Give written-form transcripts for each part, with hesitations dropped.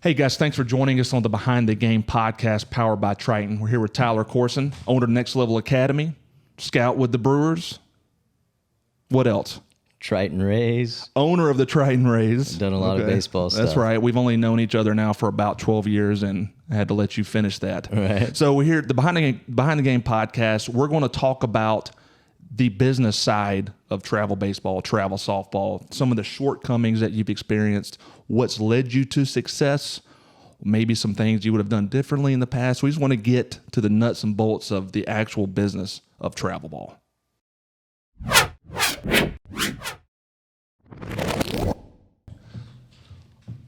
Hey guys, thanks for joining us on the Behind the Game podcast powered by Triton. We're here with Tyler Courson, owner of Next Level Academy, scout with the Brewers. What else? Triton Rays. Owner of the Triton Rays. Done a lot of baseball stuff. That's right. We've only known each other now for about 12 years, and I had to let you finish that. Right. So we're here at the Behind the Game podcast. We're going to talk about the business side of travel baseball, travel softball, some of the shortcomings that you've experienced, what's led you to success, maybe some things you would have done differently in the past. We just want to get to the nuts and bolts of the actual business of travel ball.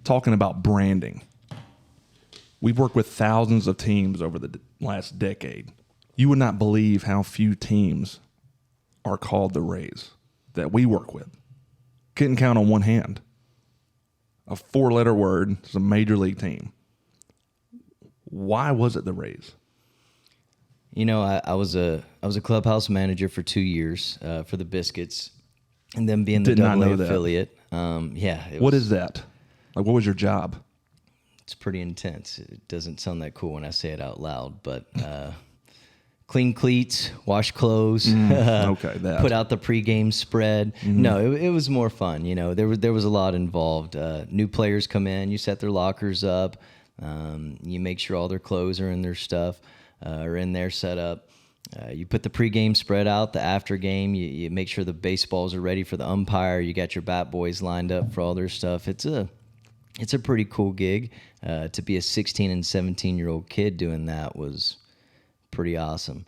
Talking about branding. We've worked with thousands of teams over the last decade. You would not believe how few teams are called the Rays that we work with. Couldn't count on one hand. A 4-letter word is a major league team. Why was it the Rays? You know, I was a clubhouse manager for 2 years for the Biscuits, and then being the AA affiliate. What is that? Like, what was your job? It's pretty intense. It doesn't sound that cool when I say it out loud, but clean cleats, wash clothes, put out the pregame spread. Mm-hmm. No, it was more fun. You know, there was a lot involved. New players come in, you set their lockers up, you make sure all their clothes are in their stuff, or in their setup. You put the pregame spread out, the after game, you make sure the baseballs are ready for the umpire. You got your bat boys lined up for all their stuff. It's a pretty cool gig. To be a 16 and 17-year-old kid doing that was pretty awesome.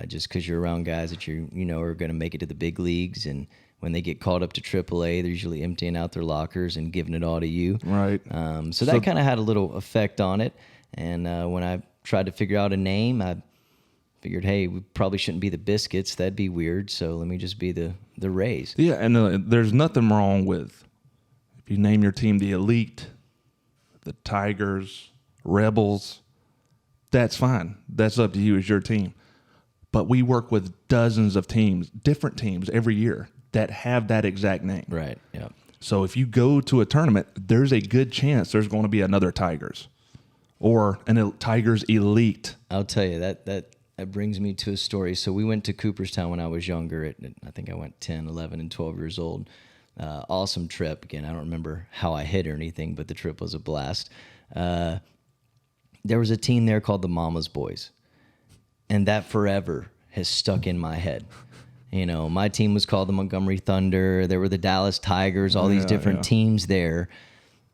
Just because you're around guys that you know are going to make it to the big leagues, and when they get called up to AAA, they're usually emptying out their lockers and giving it all to you. Right. So that kind of had a little effect on it. And when I tried to figure out a name, I figured, hey, we probably shouldn't be the Biscuits. That'd be weird. So let me just be the Rays. Yeah, and there's nothing wrong with if you name your team the Elite, the Tigers, Rebels. That's fine. That's up to you as your team. But we work with dozens of teams, different teams every year that have that exact name. Right, yeah. So if you go to a tournament, there's a good chance there's going to be another Tigers or an Tigers Elite. I'll tell you, that brings me to a story. So we went to Cooperstown when I was younger. I think I went 10, 11, and 12 years old. Awesome trip. Again, I don't remember how I hit or anything, but the trip was a blast. There was a team there called the Mama's Boys, and that forever has stuck in my head. You know, my team was called the Montgomery Thunder. There were the Dallas Tigers, all these different teams there.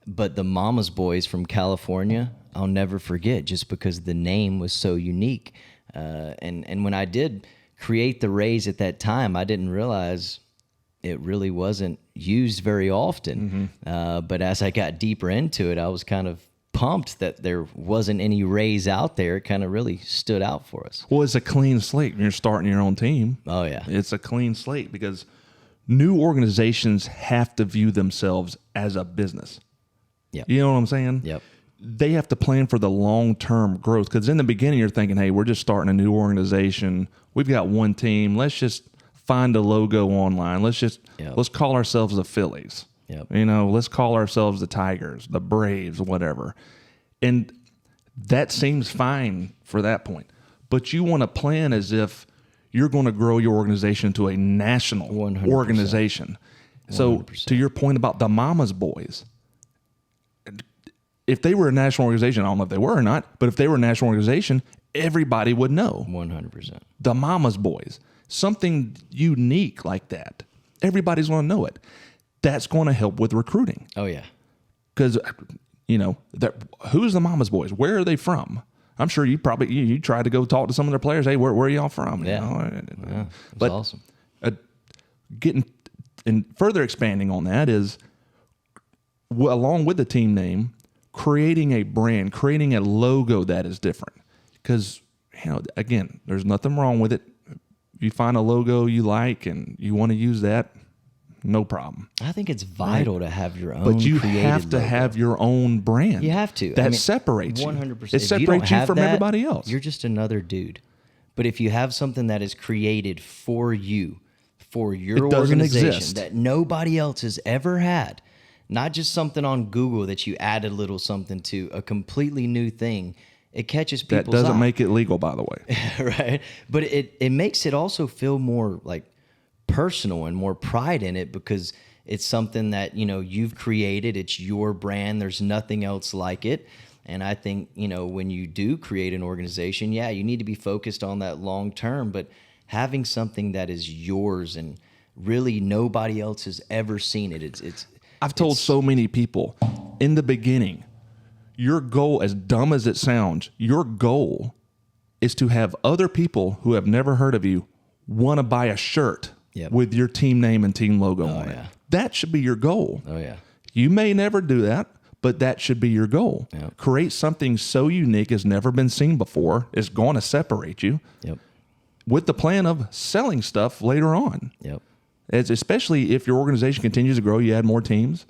But the Mama's Boys from California, I'll never forget, just because the name was so unique. And when I did create the Rays at that time, I didn't realize it really wasn't used very often. Mm-hmm. But as I got deeper into it, I was kind of pumped that there wasn't any Rays out there. It kind of really stood out for us. Well, it's a clean slate when you're starting your own team. Oh, yeah. It's a clean slate because new organizations have to view themselves as a business. Yep. You know what I'm saying? Yep. They have to plan for the long-term growth because in the beginning you're thinking, hey, we're just starting a new organization. We've got one team. Let's just find a logo online. Let's call ourselves the Phillies. Yep. You know, let's call ourselves the Tigers, the Braves, whatever. And that seems fine for that point. But you want to plan as if you're going to grow your organization to a national 100%. Organization. 100%. So to your point about the Mama's Boys, if they were a national organization, I don't know if they were or not, but if they were a national organization, everybody would know. 100%. The Mama's Boys. Something unique like that. Everybody's going to know it. That's going to help with recruiting. Oh, yeah. Because, you know, who's the Mama's Boys? Where are they from? I'm sure you probably you tried to go talk to some of their players. Hey, where are y'all from? Yeah. You know? Yeah, that's awesome. Getting and further expanding on that is, along with the team name, creating a brand, creating a logo that is different. Because, you know, again, there's nothing wrong with it. If you find a logo you like and you want to use that, no problem. I think it's vital to have your own. But you have to have your own brand. You have to. That separates you. 100%. It separates you from everybody else. You're just another dude. But if you have something that is created for you, for your organization, that nobody else has ever had, not just something on Google that you add a little something to, a completely new thing. It catches people's eye. That doesn't make it legal, by the way. Right? But it makes it also feel more like personal and more pride in it, because it's something that, you've created. It's your brand. There's nothing else like it. And I think, when you do create an organization, you need to be focused on that long term, but having something that is yours and really nobody else has ever seen it. I've told so many people in the beginning, your goal, as dumb as it sounds, your goal is to have other people who have never heard of you want to buy a shirt with your team name and team logo on it. That should be your goal. Oh, yeah. You may never do that, but that should be your goal. Yep. Create something so unique, has never been seen before, is going to separate you, with the plan of selling stuff later on. Yep. Especially if your organization continues to grow, you add more teams.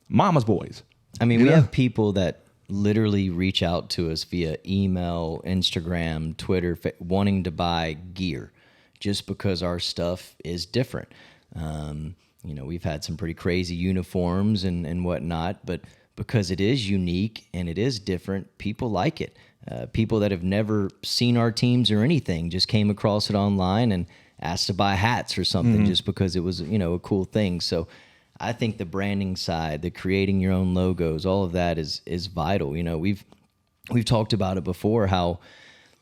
Mama's boys. I mean, we have people that literally reach out to us via email, Instagram, Twitter, wanting to buy gear just because our stuff is different. We've had some pretty crazy uniforms and whatnot, but because it is unique and it is different, people like it. People that have never seen our teams or anything just came across it online and asked to buy hats or something just because it was, a cool thing. So I think the branding side, the creating your own logos, all of that is vital. We've talked about it before, how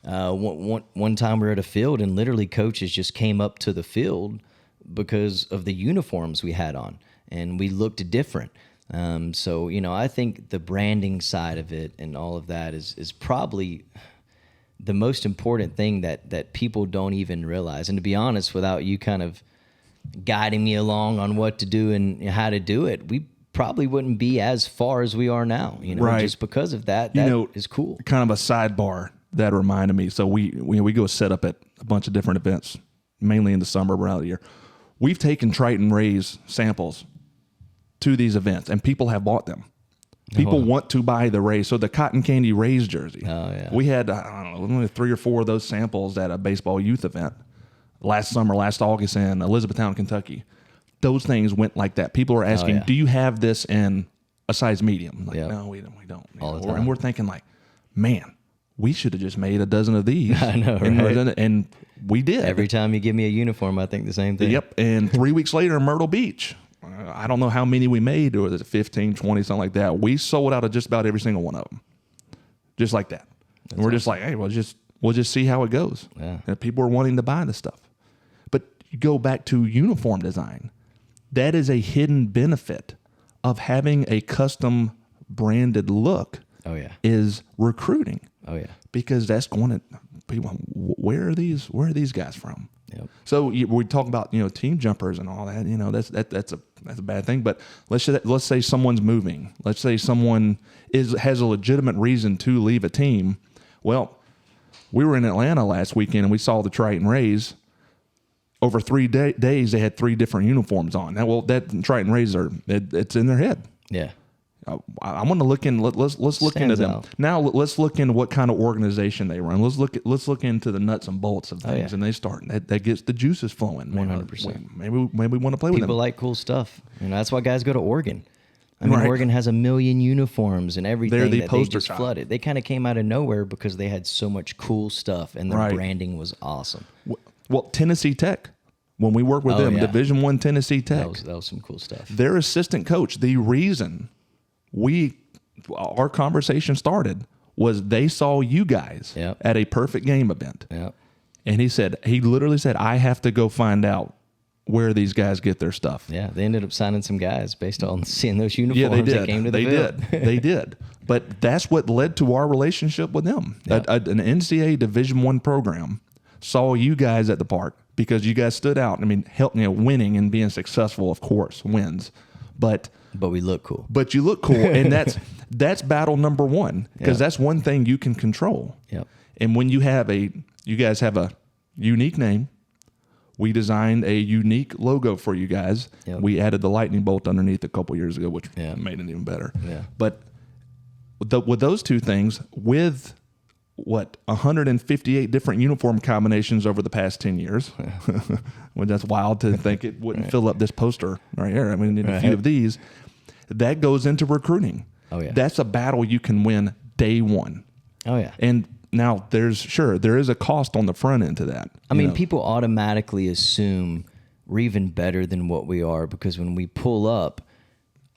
one time we were at a field and literally coaches just came up to the field because of the uniforms we had on, and we looked different. So I think the branding side of it and all of that is probably the most important thing that people don't even realize. And to be honest, without you kind of guiding me along on what to do and how to do it, we probably wouldn't be as far as we are now, Right. just because of that. That is cool. Kind of a sidebar that reminded me. So we go set up at a bunch of different events, mainly in the summer around the year. We've taken Triton Rays samples to these events, and people have bought them. People want to buy the Rays. So the cotton candy Rays jersey. Oh, yeah. We had, 3 or 4 of those samples at a baseball youth event last August in Elizabethtown, Kentucky. Those things went like that. People are asking, do you have this in a size medium? Like, no, we don't. All the time. And we're thinking like, man, we should have just made a dozen of these. I know, right? And we did. Every time you give me a uniform, I think the same thing. Yep. And 3 weeks later in Myrtle Beach, I don't know how many we made, or was it 15, 20, something like that. We sold out of just about every single one of them. Just like that. And we're just like, hey, we'll just see how it goes. Yeah. And people are wanting to buy the stuff. But you go back to uniform design. That is a hidden benefit of having a custom branded look. Oh, yeah. Is recruiting. Oh, yeah. Because that's going to people. Where are these guys from? Yep. So we talk about team jumpers and all that. That's a bad thing. But let's say someone's moving. Let's say someone has a legitimate reason to leave a team. Well, we were in Atlanta last weekend and we saw the Triton Rays. Over 3 days, they had 3 different uniforms on. That Triton Rays it's in their head. Yeah. I want to look in. Let's look into them now. Let's look into what kind of organization they run. Let's look into the nuts and bolts of things, and they start. That gets the juices flowing. 100%. Maybe we want to play with them. People like cool stuff. That's why guys go to Oregon. I mean, Oregon has 1 million uniforms and everything. They're the that poster they just child. flooded. They kind of came out of nowhere because they had so much cool stuff, and their branding was awesome. Well, Tennessee Tech. When we worked with them, Division I Tennessee Tech. That was some cool stuff. Their assistant coach. The reason our conversation started was they saw you guys at a perfect game event. Yep. And he literally said, I have to go find out where these guys get their stuff. Yeah, they ended up signing some guys based on seeing those uniforms. Yeah, they did. That came to the field. They did. But that's what led to our relationship with them. An NCAA Division I program saw you guys at the park because you guys stood out. I mean, winning and being successful, of course, wins. But we look cool. But you look cool, and that's battle number one, because that's one thing you can control. Yep. And when you guys have a unique name, we designed a unique logo for you guys. Yep. We added the lightning bolt underneath a couple years ago, which made it even better. Yeah. But with those two things, with 158 different uniform combinations over the past 10 years. Well, that's wild to think it wouldn't fill up this poster right here. I mean, a few of these. That goes into recruiting. Oh, yeah. That's a battle you can win day one. Oh, yeah. And now there is a cost on the front end to that. I mean, people automatically assume we're even better than what we are because when we pull up,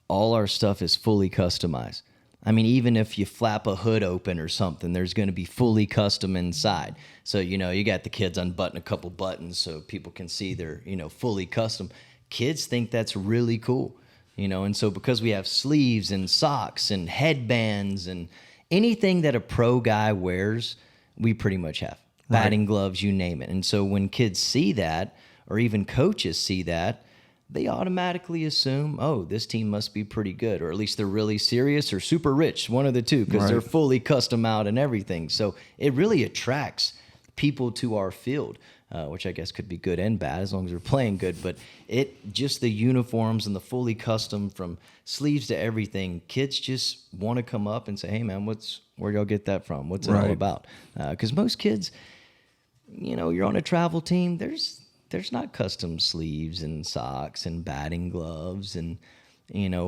all our stuff is fully customized. I mean, even if you flap a hood open or something, there's going to be fully custom inside. So, you got the kids unbutton a couple buttons so people can see they're, fully custom. Kids think that's really cool, and so because we have sleeves and socks and headbands and anything that a pro guy wears, we pretty much have. Right. Batting gloves, you name it. And so when kids see that, or even coaches see that, they automatically assume, oh, this team must be pretty good, or at least they're really serious or super rich, one of the two, because they're fully custom out and everything. So it really attracts people to our field, which I guess could be good and bad as long as they're playing good. But just the uniforms and the fully custom from sleeves to everything, kids just want to come up and say, hey, man, where y'all get that from? What's it all about? Because most kids, you're on a travel team, there's not custom sleeves and socks and batting gloves. And,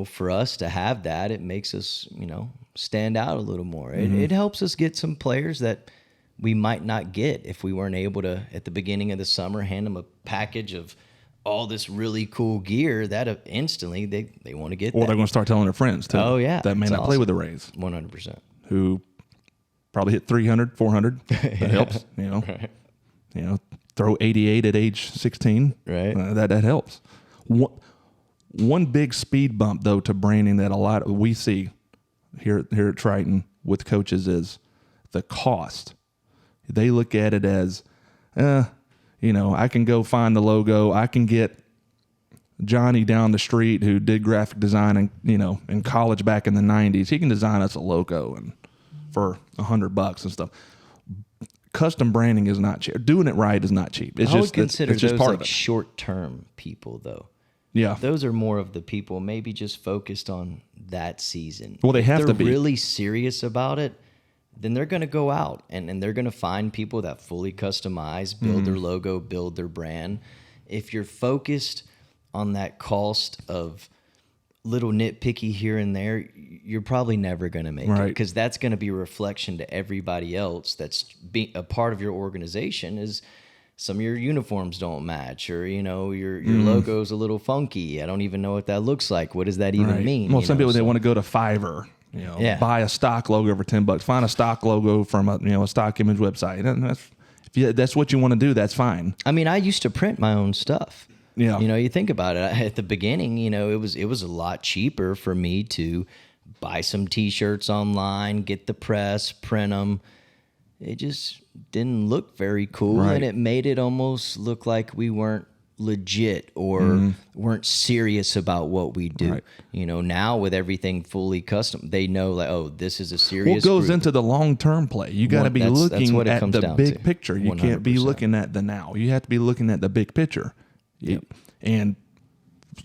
for us to have that, it makes us, stand out a little more. It helps us get some players that we might not get if we weren't able to, at the beginning of the summer, hand them a package of all this really cool gear that instantly they want to get. Or that. they're going to start telling their friends, too. Oh, yeah. That may not play with the Rays. 100%. Who probably hit 300, 400. That helps, Right. Throw 88 at age 16. Right. That helps. One big speed bump, though, to branding that we see here at Triton with coaches is the cost. They look at it as, I can go find the logo. I can get Johnny down the street who did graphic design in college back in the 90s. He can design us a logo for $100 and stuff. Custom branding is not cheap. Doing it right is not cheap. I would consider those like short-term people, though. Yeah. Those are more of the people maybe just focused on that season. Well, they have to be. If they're really serious about it, then they're going to go out and they're going to find people that fully customize, build their logo, build their brand. If you're focused on that cost of little nitpicky here and there, you're probably never going to make it, because that's going to be a reflection to everybody else that's a part of your organization. Is some of your uniforms don't match, or your logo's a little funky. I don't even know what that looks like. What does that even mean? Well, some people they want to go to Fiverr, buy a stock logo for $10. Find a stock logo from a stock image website. And if that's what you want to do, that's fine. I mean, I used to print my own stuff. Yeah. You think about it, at the beginning, it was a lot cheaper for me to buy some T-shirts online, get the press, print them. It just didn't look very cool, and it made it almost look like we weren't legit or weren't serious about what we do. Now with everything fully custom, they know like, oh, this is a serious What goes group. into the long-term play? You got to be looking at the big picture. You 100%. Can't be looking at the now. You have to be looking at the big picture. Yep. And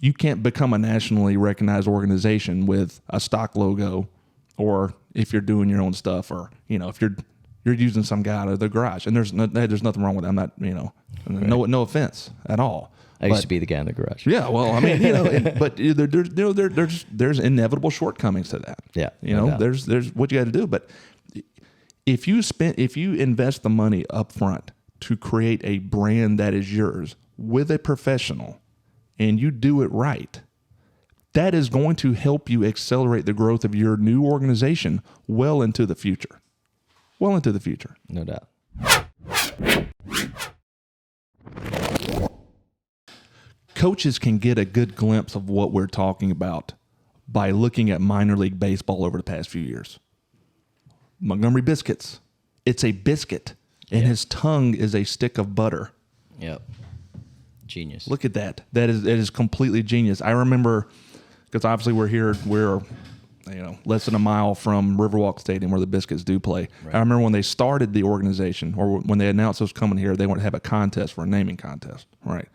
you can't become a nationally recognized organization with a stock logo, or if you're doing your own stuff, or if you're using some guy out of the garage. And there's nothing wrong with that. I'm not no offense at all. I used to be the guy in the garage. Yeah, well, I mean, but there's inevitable shortcomings to that. Yeah, there's what you got to do. But if you invest the money up front to create a brand that is yours with a professional, and you do it right, that is going to help you accelerate the growth of your new organization well into the future. Well into the future. No doubt. Coaches can get a good glimpse of what we're talking about by looking at minor league baseball over the past few years. Montgomery Biscuits. It's a biscuit, and his tongue is a stick of butter. Yep. Genius. Look at that. That is completely genius. I remember, because obviously we're less than a mile from Riverwalk Stadium where the Biscuits do play. Right. I remember when they started the organization, or when they announced it was coming here, they wanted to have a contest for a naming contest. Right.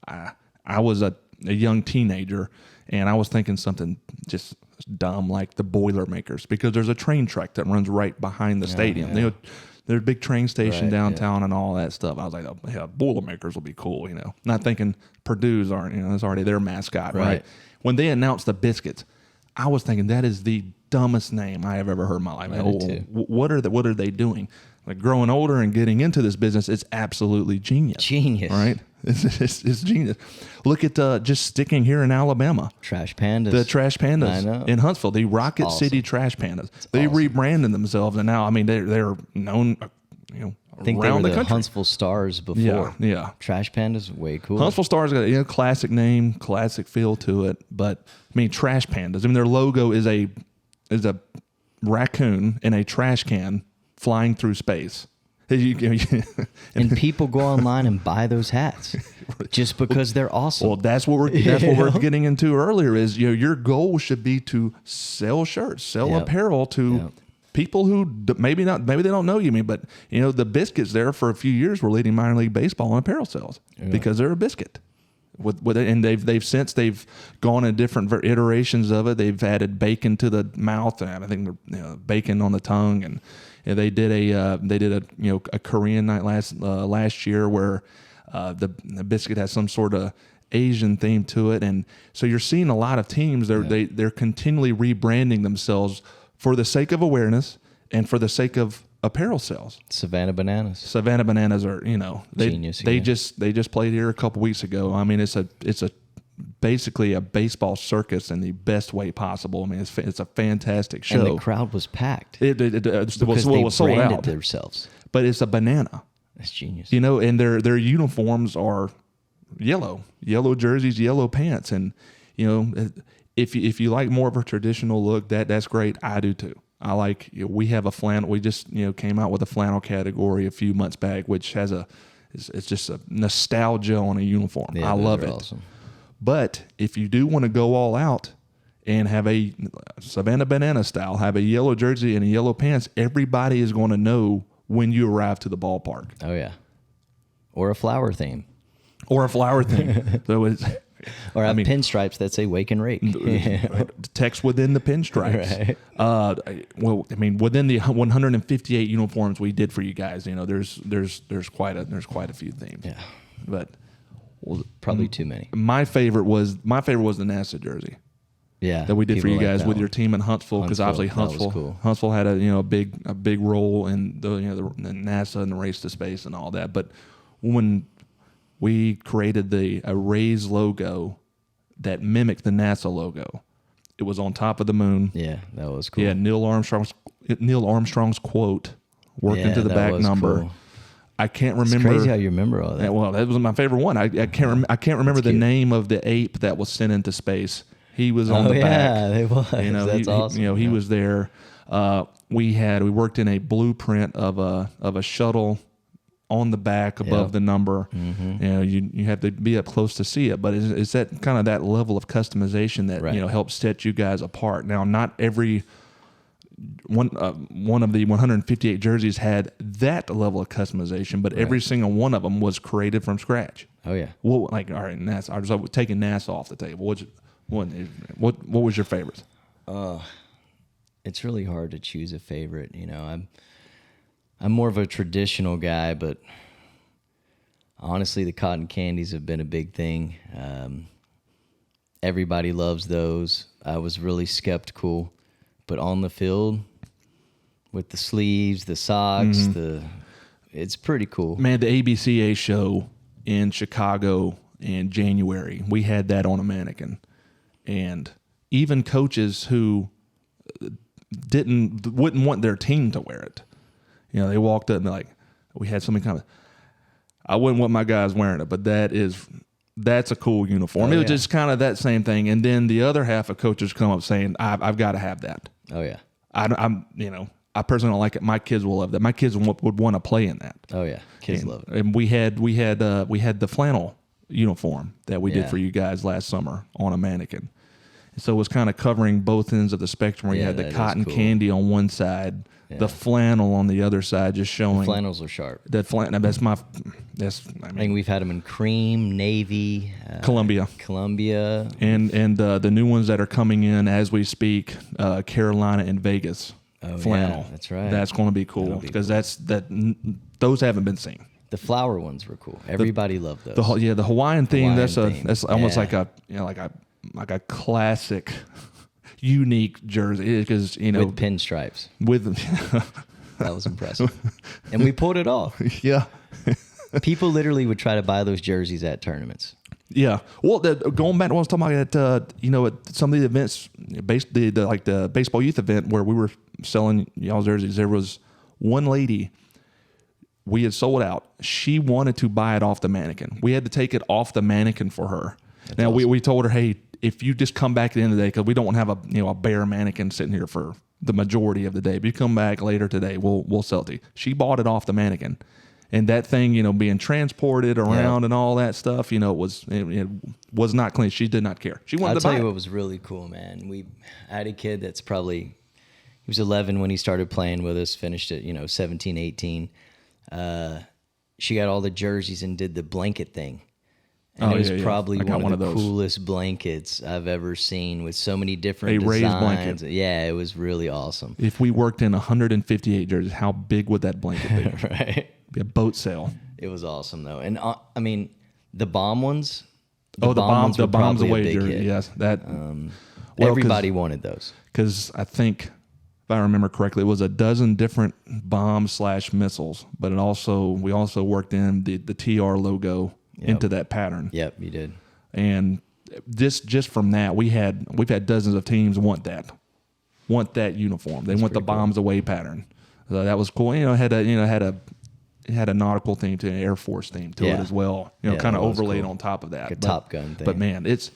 I was a young teenager, and I was thinking something just dumb like the Boilermakers, because there's a train track that runs right behind the stadium. Yeah. There's a big train station downtown and all that stuff. I was like, oh, yeah, Boilermakers will be cool, Not thinking Purdue's aren't, that's already their mascot, right? When they announced the Biscuits, I was thinking that is the dumbest name I have ever heard in my life. I did too. What are they doing? Like growing older and getting into this business, it's absolutely genius. Genius. Right? It's genius. Look at just sticking here in Alabama. Trash Pandas. The Trash Pandas I know. in Huntsville, the Rocket Awesome. City Trash Pandas. They rebranded themselves, and now, I mean, they're known, I think around they were the the country. Huntsville Stars before. Yeah. Trash Pandas, way cool. Huntsville Stars got a classic name, classic feel to it. But I mean, Trash Pandas. I mean, their logo is a raccoon in a trash can flying through space. And people go online and buy those hats just because they're awesome. Well, that's what we're getting into earlier. Is your goal should be to sell shirts, sell apparel to people who maybe they don't know you, but the Biscuits there for a few years were leading minor league baseball in apparel sales because they're a biscuit. With it, and they've gone in different iterations of it. They've added bacon to the mouth, and I think bacon on the tongue, and they did a Korean night last year where the biscuit has some sort of Asian theme to it, and so you're seeing a lot of teams they're continually rebranding themselves for the sake of awareness and for the sake of apparel sales. Savannah Bananas. Savannah Bananas are Genius they again. just played here a couple weeks ago. I mean, it's basically a baseball circus in the best way possible. I mean, it's a fantastic show. And the crowd was packed. It because was sold branded out. themselves. But it's a banana. That's genius. And their uniforms are yellow jerseys, yellow pants, and if you like more of a traditional look, that's great. I do too. I like, we have a flannel. We just came out with a flannel category a few months back, which has it's just a nostalgia on a uniform. Yeah, I love it. Awesome. But if you do want to go all out and have a Savannah Banana style, have a yellow jersey and a yellow pants, everybody is going to know when you arrive to the ballpark. Oh yeah, or a flower theme, or a flower theme. So it's. Or have pinstripes that say "Wake and Rake." Text within the pinstripes. Right. Well, I mean, within the 158 uniforms we did for you guys, there's quite a few themes. Yeah, but probably too many. My favorite was the NASA jersey. Yeah, that we did for you guys with your one. team in Huntsville, because obviously Huntsville had a big role in the NASA and the race to space and all that. But when we created a Rays logo that mimicked the NASA logo. It was on top of the moon. Yeah, that was cool. Yeah, Neil Armstrong's quote worked into the back number. Cool. I can't remember. It's crazy how you remember all that. Well, that was my favorite one. I can't remember the name of the ape that was sent into space. He was on the back. Yeah, it was. That's awesome. He was there. We worked in a blueprint of a shuttle on the back above the number. Mm-hmm. You have to be up close to see it, but it's that kind of that level of customization that helps set you guys apart. Now, not every one of the 158 jerseys had that level of customization, but every single one of them was created from scratch. Oh yeah. Well, all right, NASA. I was taking NASA off the table. What was your favorite? It's really hard to choose a favorite. I'm more of a traditional guy, but honestly, the cotton candies have been a big thing. Everybody loves those. I was really skeptical, but on the field with the sleeves, the socks, it's pretty cool. Man, the ABCA show in Chicago in January, we had that on a mannequin, and even coaches who wouldn't want their team to wear it. They walked up and they're like, we had something kind of, I wouldn't want my guys wearing it, but that's a cool uniform. It was just kind of that same thing. And then the other half of coaches come up saying, I've got to have that. Oh yeah. I personally don't like it. My kids will love that. My kids would want to play in that. Oh yeah. Kids love it. And we had the flannel uniform that we did for you guys last summer on a mannequin. So it was kind of covering both ends of the spectrum where you had the cotton candy on one side, the flannel on the other side, just showing. The flannels are sharp. I think we've had them in cream, navy, Columbia, and the new ones that are coming in as we speak, Carolina and Vegas flannel. Yeah, that's right. That's going to be cool because those haven't been seen. The flower ones were cool. Everybody loved those. The Hawaiian theme. That's almost like a classic. unique jersey because with pinstripes. With That was impressive, and we pulled it off. Yeah, people literally would try to buy those jerseys at tournaments. Yeah. Well, going back to what I was talking about at some of the events, the baseball youth event where we were selling y'all's jerseys, there was one lady. We had sold out. She wanted to buy it off the mannequin. We had to take it off the mannequin for her. That's now awesome. we told her, hey, if you just come back at the end of the day, because we don't want to have a bare mannequin sitting here for the majority of the day. But you come back later today, we'll sell it to you. She bought it off the mannequin, and that thing, being transported around and all that stuff, it was not clean. She did not care. She wanted to buy it. I'll tell you what was really cool, man. I had a kid that's he was 11 when he started playing with us. Finished at 17, 18. She got all the jerseys and did the blanket thing. And it was probably one of the coolest blankets I've ever seen with so many different designs. Rays blanket. Yeah, it was really awesome. If we worked in 158 jerseys, how big would that blanket be? Right. Be a boat sail. It was awesome, though. And, the bomb ones. The bombs away jersey. Yes. Everybody wanted those. Because I think, if I remember correctly, it was a dozen different bombs/missiles, but we also worked in the TR logo into that pattern. Yep, you did. And just from that, we've had dozens of teams want that uniform. They want the bombs away pattern. So that was cool. It had a nautical theme to an Air Force theme to it as well. Kind of overlaid on top of that. Like a Top Gun thing. But man, it's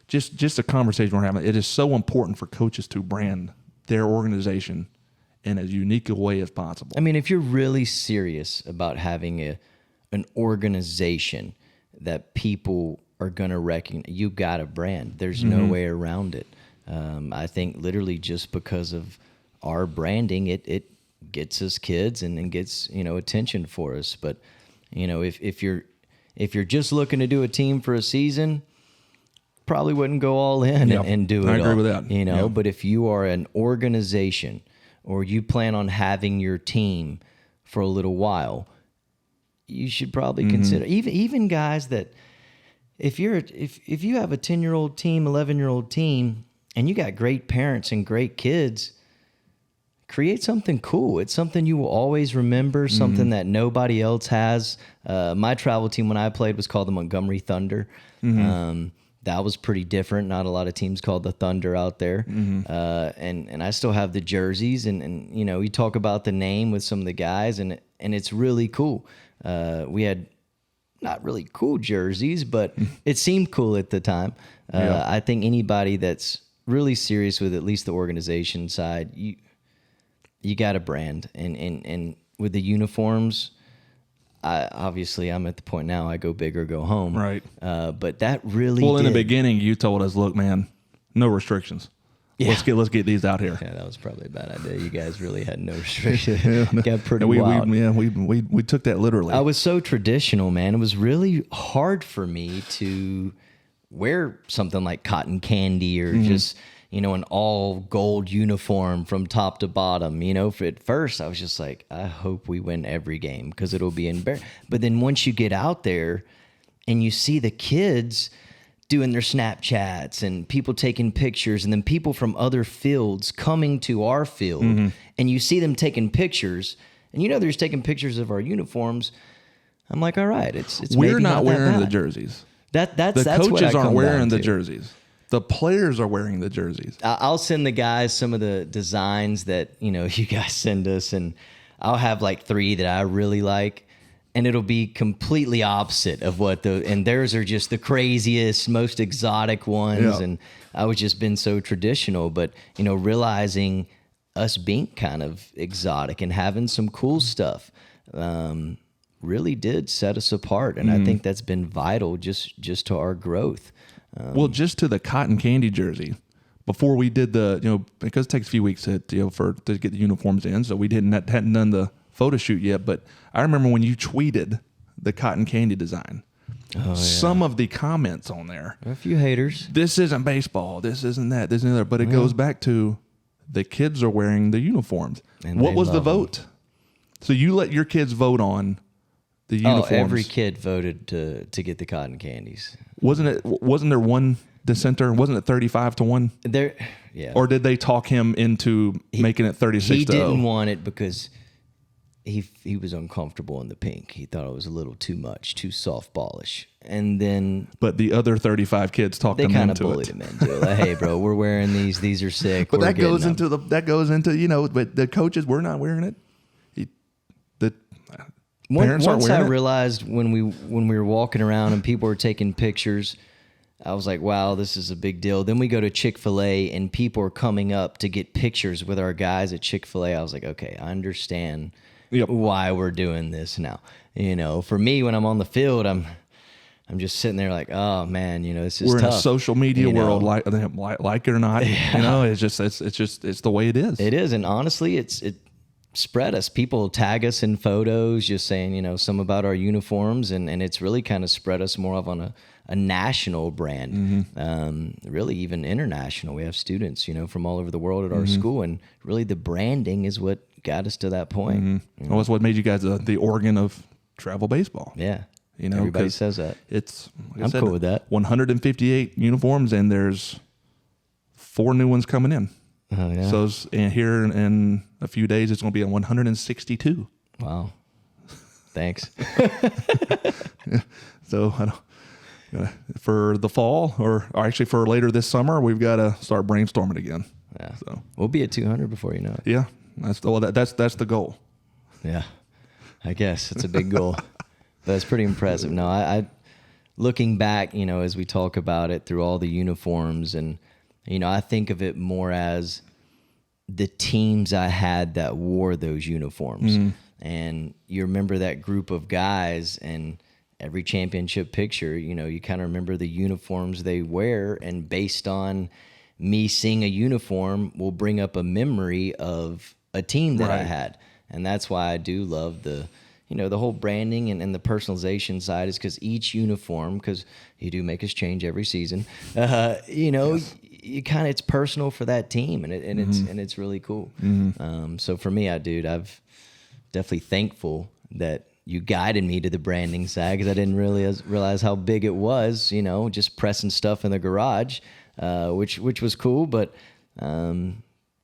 just a conversation we're having. It is so important for coaches to brand their organization in as unique a way as possible. If you're really serious about having an organization that people are going to recognize, you got a brand. There's no way around it. I think literally just because of our branding, it gets us kids and gets attention for us. But if you're just looking to do a team for a season, probably wouldn't go all in and do it. I agree with that. But if you are an organization or you plan on having your team for a little while, you should probably consider even guys that if you have a 10-year-old team, 11-year-old team, and you got great parents and great kids, create something cool. It's something you will always remember, something that nobody else has. My travel team when I played was called the Montgomery Thunder. That was pretty different. Not a lot of teams called the Thunder out there. And I still have the jerseys, and you talk about the name with some of the guys, and it's really cool. We had not really cool jerseys, but it seemed cool at the time. I think anybody that's really serious with at least the organization side, you got a brand, and with the uniforms, I'm at the point now I go big or go home. Right. But that really in the beginning you told us, look, man, no restrictions. Yeah. Let's get these out here. Yeah, that was probably a bad idea. You guys really had no restrictions. Got pretty wild. We took that literally. I was so traditional, man. It was really hard for me to wear something like cotton candy or just an all gold uniform from top to bottom. At first I was just like, I hope we win every game because it'll be embarrassing. But then once you get out there and you see the kids doing their Snapchats and people taking pictures, and then people from other fields coming to our field, and you see them taking pictures, and they're just taking pictures of our uniforms. I'm like, all right, it's we're maybe not wearing that the jerseys. That's the coaches coaches aren't wearing the to. jerseys. The players are wearing the jerseys. I'll send the guys some of the designs that you guys send us, and I'll have like 3 that I really like. And it'll be completely opposite of and theirs are just the craziest, most exotic ones. Yeah. And I was just been so traditional, but realizing us being kind of exotic and having some cool stuff really did set us apart. And I think that's been vital just to our growth. Just to the cotton candy jersey. Before we did because it takes a few weeks to get the uniforms in, so we hadn't done the photo shoot yet, but I remember when you tweeted the cotton candy design. Some of the comments on there. A few haters. This isn't baseball. This isn't that. This isn't that. But it goes back to the kids are wearing the uniforms. And what was the vote? So you let your kids vote on the uniforms. Every kid voted to get the cotton candies. Wasn't there one dissenter? Wasn't it 35-1? Yeah. Or did they talk him into making it 36-0? He didn't want it because he was uncomfortable in the pink. He thought it was a little too much, too softballish. And then But the other 35 kids talked they him kind of into bullied it. him into it. Like, hey, bro, we're wearing these. These are sick. But We're that goes getting into them. but the coaches, we're not wearing it. The parents aren't Once I wearing it. realized when we were walking around and people were taking pictures, I was like, wow, this is a big deal. Then we go to Chick-fil-A and people are coming up to get pictures with our guys at Chick-fil-A. I was like, okay, I understand why we're doing this now. You know, for me, when I'm on the field, I'm just sitting there like, oh man, you know, this is We're tough. in a social media You know? world, like it or not. Yeah. You know, it's the way it is. It is, and honestly, it spread us. People tag us in photos, just saying, you know, some about our uniforms, and it's really kind of spread us more of on a national brand, really even international. We have students, you know, from all over the world at our school, and really the branding is what got us to that point. You know? Well, it's what made you guys the Oregon of travel baseball. Yeah, You know, everybody 'cause says that. It's like I I'm said, cool with that. 158 uniforms, and there's 4 new ones coming in. Oh yeah. So here in a few days, it's going to be a 162. Wow. Thanks. So I don't, for the fall, or actually for later this summer, we've got to start brainstorming again. Yeah. So We'll be at 200 before you know it. yeah, that's the goal. Yeah. I guess it's a big goal. That's pretty impressive. No, I looking back, you know, as we talk about it through all the uniforms, and you know, I think of it more as the teams I had that wore those uniforms. And you remember that group of guys, and every championship picture, you know, you kind of remember the uniforms they wear, and based on me seeing a uniform will bring up a memory of a team that I Right. had. And that's why I do love the, you know, the whole branding and the personalization side, is because each uniform, because you do make us change every season, you know, you kind of, it's personal for that team, and it's really cool. So for me, I've definitely thankful that you guided me to the branding side, because I didn't really realize how big it was, you know, just pressing stuff in the garage, which was cool, but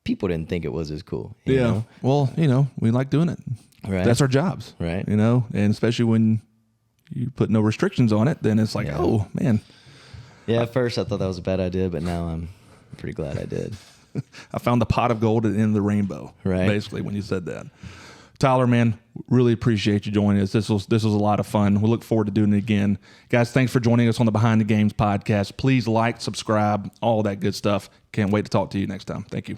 people didn't think it was as cool. You know? Well, you know, we like doing it. Right. That's our jobs. Right. You know, and especially when you put no restrictions on it, then it's like, Yeah. oh man, Yeah, at first I thought that was a bad idea, but now I'm pretty glad I did. I found the pot of gold at the end of the rainbow. Right. Basically, when you said that. Tyler, man, really appreciate you joining us. This was a lot of fun. We look forward to doing it again. Guys, thanks for joining us on the Behind the Games podcast. Please like, subscribe, all that good stuff. Can't wait to talk to you next time. Thank you.